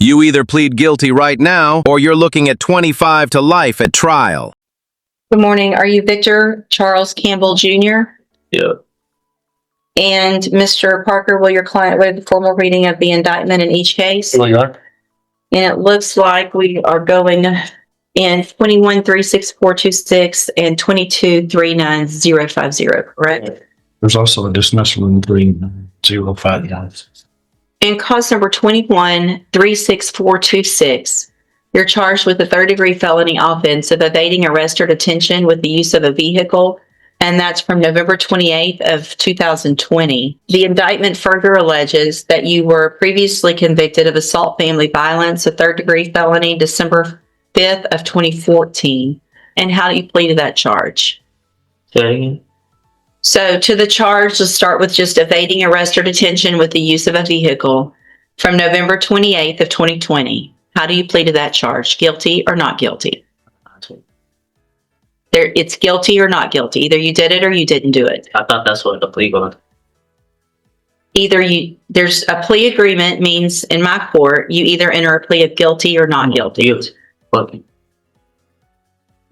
You either plead guilty right now, or you're looking at 25 to life at trial. Good morning. Are you Victor Charles Campbell Jr.? Yeah. And Mr. Parker, will your client waive the formal reading of the indictment in each case? We are. And it looks like we are going in 21-36426 and 22-39050, correct? There's also a dismissal in 305. In cause number 21-36426, you're charged with a third-degree felony offense of evading arrest or detention with the use of a vehicle, and that's from November 28th of 2020. The indictment further alleges that you were previously convicted of assault family violence, a third-degree felony, December 5th of 2014. And how do you plead to that charge? Okay. So to the charge, let's start with just evading arrest or detention with the use of a vehicle from November 28th of 2020. How do you plead to that charge? Guilty or not guilty? It's guilty or not guilty. Either you did it or you didn't do it. I thought that's what the plea was. There's a plea agreement means in my court, you either enter a plea of guilty or not guilty. Okay.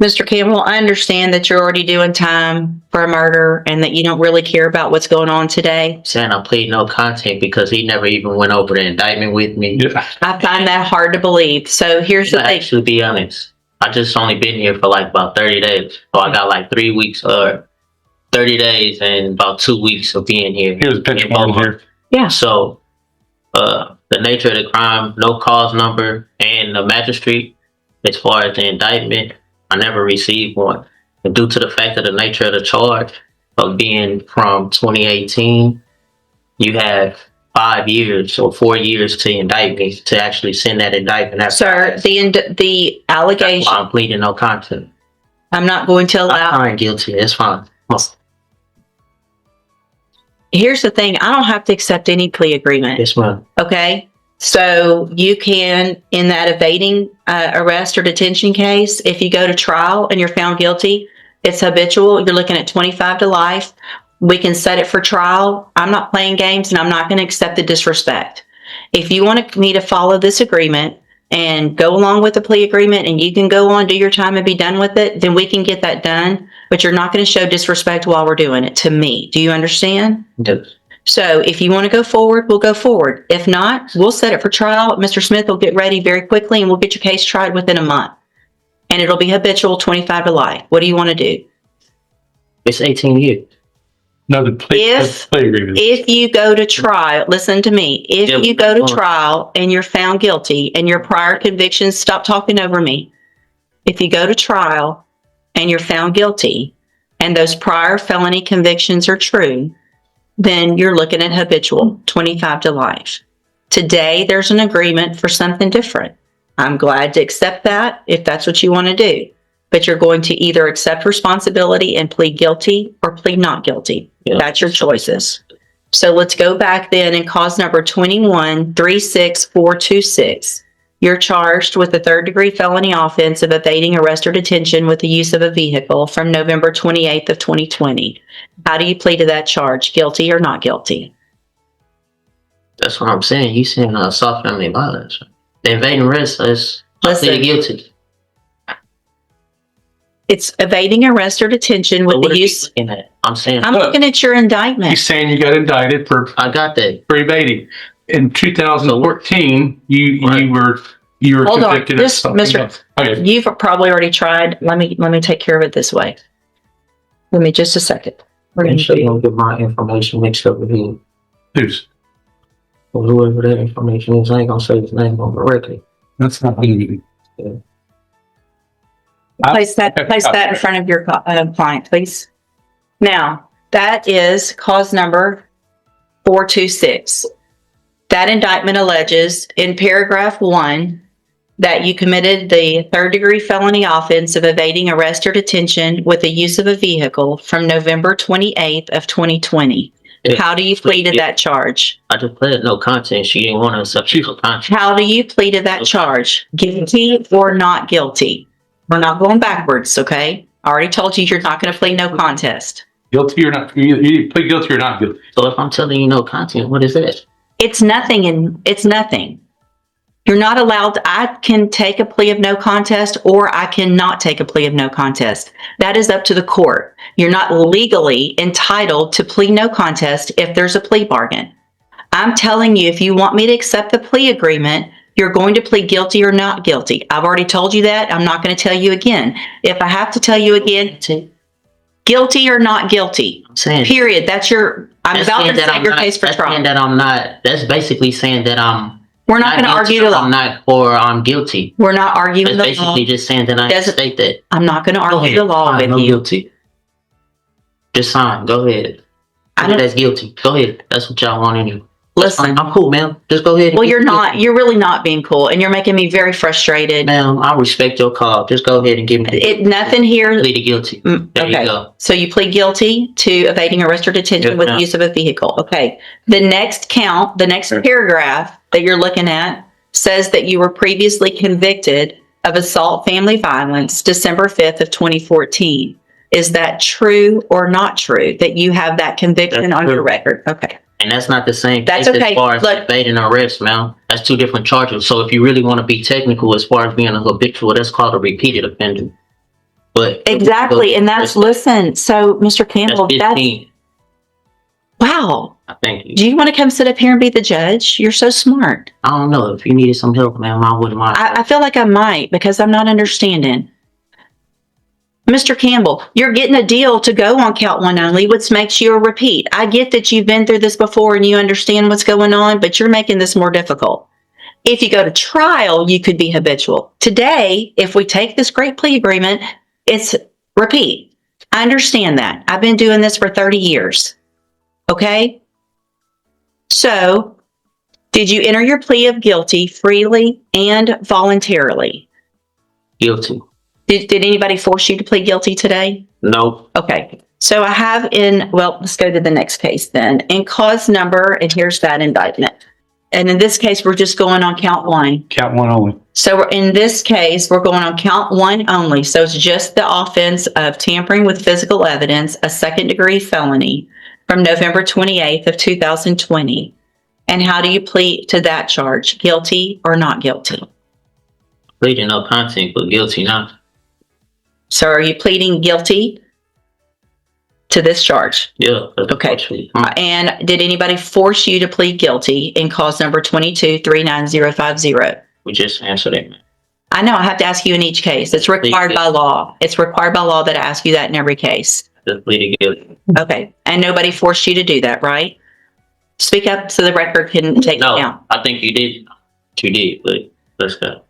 Mr. Campbell, I understand that you're already doing time for a murder and that you don't really care about what's going on today. Saying I plead no content because he never even went over the indictment with me. Yeah. I find that hard to believe. So here's the To thing. actually be honest, I just only been here for like about 30 days. So I got like 3 weeks or 30 days and about 2 weeks of being here. He was pitch morning here. Yeah. So the nature of the crime, no cause number, and the magistrate, as far as the indictment, I never received one. And due to the fact of the nature of the charge of being from 2018, you have 5 years or 4 years to indict me to actually send that indictment. Sir, the allegation, That's why I'm pleading no contest. I'm not going to allow. I'm guilty. It's fine. Here's the thing. I don't have to accept any plea agreement. Yes, ma'am. Okay. So you can, in that evading arrest or detention case, if you go to trial and you're found guilty, it's habitual. You're looking at 25 to life. We can set it for trial. I'm not playing games and I'm not going to accept the disrespect. If you want me to follow this agreement and go along with the plea agreement and you can go on, do your time and be done with it, then we can get that done. But you're not going to show disrespect while we're doing it to me. Do you understand? Yes. So if you want to go forward, we'll go forward. If not, we'll set it for trial. Mr. Smith will get ready very quickly and we'll get your case tried within a month. And it'll be habitual 25 to life. What do you want to do? It's 18 years. No, the plea agreement. If you go to trial, listen to me. If you go to trial and you're found guilty and your prior convictions, stop talking over me. If you go to trial and you're found guilty and those prior felony convictions are true, then you're looking at habitual 25 to life. Today, there's an agreement for something different. I'm glad to accept that if that's what you want to do. But you're going to either accept responsibility and plead guilty or plead not guilty. Yeah. That's your choices. So let's go back then and cause number 21-36426. You're charged with a third-degree felony offense of evading arrest or detention with the use of a vehicle from November 28th of 2020. How do you plead to that charge? Guilty or not guilty? That's what I'm saying. You saying assault family violence. The evading arrest is Listen. guilty. It's evading arrest or detention with But what the are you use. looking at? I'm saying I'm looking at your indictment. He's saying you got indicted for I got that. evading. In 2014, you were Hold on. convicted of This, something Mr. else. Okay. You've probably already tried. Let me take care of it this way. Give me just a second. We're I'm gonna sure you don't get my information mixed up with him. Who's? Or whoever that information is. I ain't gonna say his name on the record. That's not me. place that in front of your client, please. Now, that is cause number 426. That indictment alleges in paragraph 1 that you committed the third-degree felony offense of evading arrest or detention with the use of a vehicle from November 28th of 2020. Yeah. How do you plead to that charge? I just pleaded no content. She didn't want to accept no content. How do you plead to that charge? Guilty or not guilty? We're not going backwards, okay? I already told you you're not going to plead no contest. Guilty or not? You plead guilty or not guilty? So if I'm telling you no content, what is that? It's nothing, and it's nothing. You're not allowed, I can take a plea of no contest or I cannot take a plea of no contest. That is up to the court. You're not legally entitled to plead no contest if there's a plea bargain. I'm telling you, if you want me to accept the plea agreement, you're going to plead guilty or not guilty. I've already told you that. I'm not going to tell you again. If I have to tell you again, guilty or not guilty. I'm saying, Period. I'm about to set your case for trial. saying that I'm not. That's basically saying that We're not going to argue the law. I'm not, or I'm guilty. We're not arguing That's the law. basically just saying that I state that. I'm not going to argue the law with I'm you. guilty. Just sign. Go ahead. That's guilty. Go ahead. That's what y'all want anyway. Listen, I'm cool, ma'am. Just go ahead. Well, you're not. You're really not being cool, and you're making me very frustrated. Ma'am, I respect your call. Just go ahead and give me Nothing here. Plead guilty. There you go. So you plead guilty to evading arrest or detention with the use of a vehicle. Okay. The next count, the next paragraph that you're looking at says that you were previously convicted of assault family violence December 5th of 2014. Is that true or not true that you have that conviction on your record? Okay. And that's not the same That's case okay. as far as evading arrest, ma'am. That's two different charges. So if you really want to be technical as far as being a habitual, that's called a repeated offender. But exactly, and listen. So, Mr. Campbell, that's 15. Wow. I think. Do you want to come sit up here and be the judge? You're so smart. I don't know. If you needed some help, ma'am, I wouldn't mind. I feel like I might because I'm not understanding. Mr. Campbell, you're getting a deal to go on count one only, which makes you a repeat. I get that you've been through this before and you understand what's going on, but you're making this more difficult. If you go to trial, you could be habitual. Today, if we take this great plea agreement, it's repeat. I understand that. I've been doing this for 30 years. Okay? So, did you enter your plea of guilty freely and voluntarily? Guilty. Did anybody force you to plead guilty today? No. Okay. So I have let's go to the next case then. In cause number, and here's that indictment. And in this case, we're just going on count one. Count one only. So in this case, we're going on count one only. So it's just the offense of tampering with physical evidence, a second-degree felony from November 28th of 2020. And how do you plead to that charge? Guilty or not guilty? Pleading no content, but guilty not. So are you pleading guilty to this charge? Yeah. Okay. And did anybody force you to plead guilty in cause number 22-39050? We just answered it, man. I know I have to ask you in each case. It's required by law. It's required by law that I ask you that in every case. Just pleaded guilty. Okay. And nobody forced you to do that, right? Speak up so the record can take it down. No, I think you did. You did, but let's go.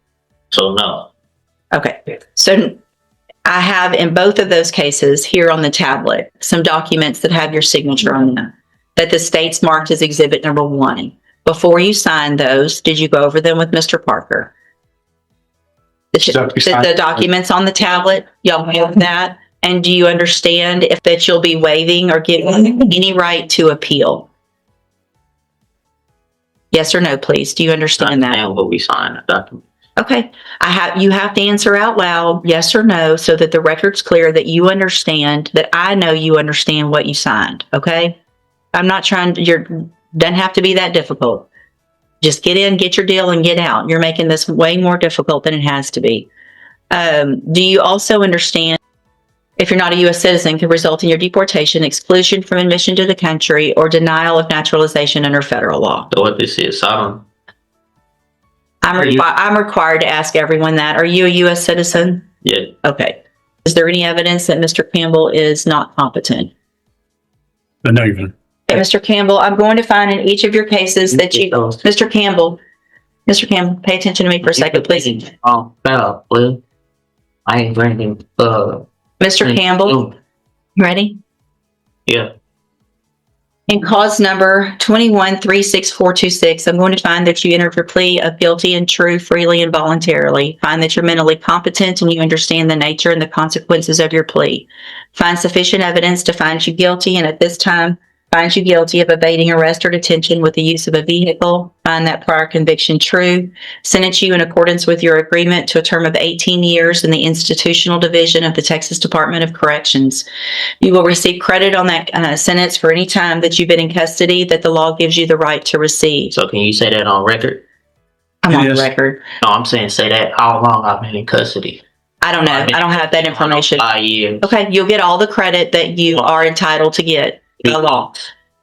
So no. Okay. So I have in both of those cases here on the tablet some documents that have your signature on them that the state's marked as exhibit number 1. Before you signed those, did you go over them with Mr. Parker? The documents on the tablet, y'all have that? And do you understand that you'll be waiving or giving any right to appeal? Yes or no, please. Do you understand that? And what we signed the document. Okay. You have to answer out loud, yes or no, so that the record's clear that you understand, that I know you understand what you signed. Okay. I'm not trying to, doesn't have to be that difficult. Just get in, get your deal, and get out. You're making this way more difficult than it has to be. Do you also understand if you're not a U.S. citizen could result in your deportation, exclusion from admission to the country, or denial of naturalization under federal law? So what this is, I'm required to ask everyone that. Are you a U.S. citizen? Yeah. Okay. Is there any evidence that Mr. Campbell is not competent? No, even. Okay, Mr. Campbell, I'm going to find in each of your cases that you... Mr. Campbell, pay attention to me for a second, please. Oh, fell, please. I ain't drinking. Mr. Campbell, you ready? Yeah. In cause number 21-36426, I'm going to find that you entered your plea of guilty and true, freely and voluntarily. Find that you're mentally competent and you understand the nature and the consequences of your plea. Find sufficient evidence to find you guilty, and at this time, find you guilty of evading arrest or detention with the use of a vehicle. Find that prior conviction true. Sentence you in accordance with your agreement to a term of 18 years in the institutional division of the Texas Department of Corrections. You will receive credit on that sentence for any time that you've been in custody that the law gives you the right to receive. So can you say that on record? I'm on the Yes. record. No, I'm saying say that how long I've been in custody. I don't know. I don't have that information. 5 years. Okay, you'll get all the credit that you are entitled to get by law.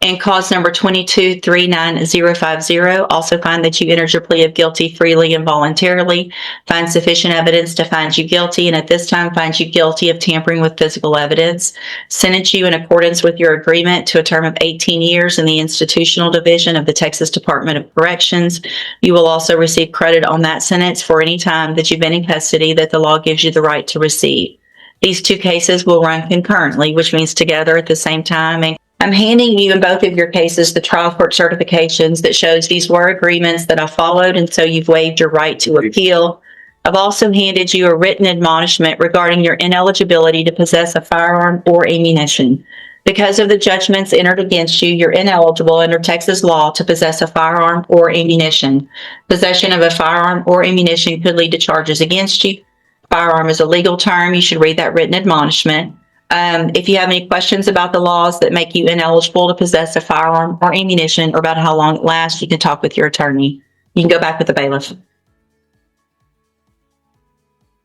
And cause number 2239050, also find that you entered your plea of guilty freely and voluntarily, find sufficient evidence to find you guilty, and at this time find you guilty of tampering with physical evidence. Sentence you in accordance with your agreement to a term of 18 years in the institutional division of the Texas Department of Corrections. You will also receive credit on that sentence for any time that you've been in custody that the law gives you the right to receive. These two cases will run concurrently, which means together at the same time. And I'm handing you in both of your cases the trial court certifications that shows these were agreements that I followed, and so you've waived your right to appeal. I've also handed you a written admonishment regarding your ineligibility to possess a firearm or ammunition. Because of the judgments entered against you, you're ineligible under Texas law to possess a firearm or ammunition. Possession of a firearm or ammunition could lead to charges against you. Firearm is a legal term. You should read that written admonishment. If you have any questions about the laws that make you ineligible to possess a firearm or ammunition or about how long it lasts, you can talk with your attorney. You can go back with the bailiff.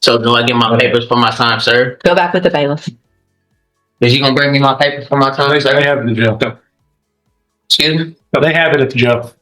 So do I get my papers for my time, sir? Go back with the bailiff. Is you gonna bring me my papers for my time, They sir? have it at the jail. Excuse me? They have it at the jail.